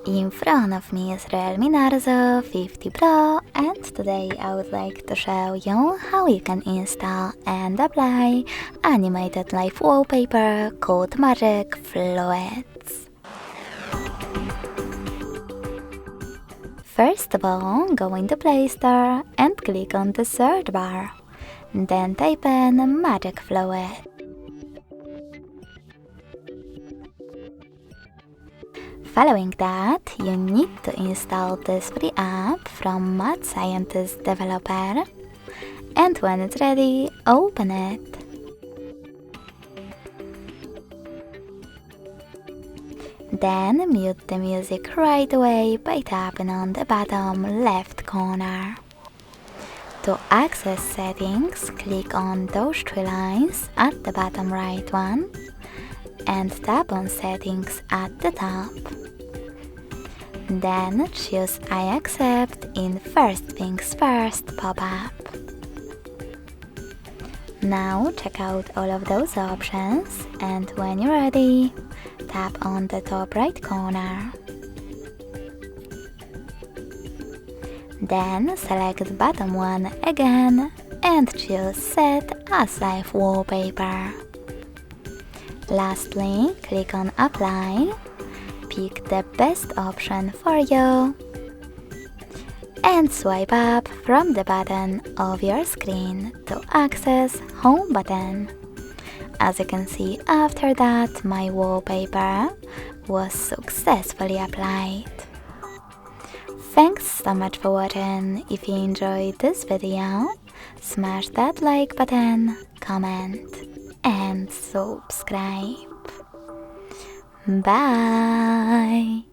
In front of me is REALME NARZO 50 Pro, and today I would like to show you how you can install and apply animated live wallpaper called Magic Fluids. First of all, go into Play Store and click on the search bar. Then type in Magic Fluid. Following that, you need to install this free app from Mad Scientist developer, and when it's ready, open it. Then mute the music right away by tapping on the bottom left corner. To access settings, click on those three lines at the bottom right one and tap on settings at the top. Then choose I accept in First Things First pop-up. Now check out all of those options, and when you're ready, tap on the top right corner. Then select the bottom one again and choose Set as Live Wallpaper. Lastly, click on Apply, pick the best option for you, and swipe up from the bottom of your screen to access Home button. As you can see, after that, my wallpaper was successfully applied. Thanks so much for watching. If you enjoyed this video, smash that like button, comment, and subscribe. Bye!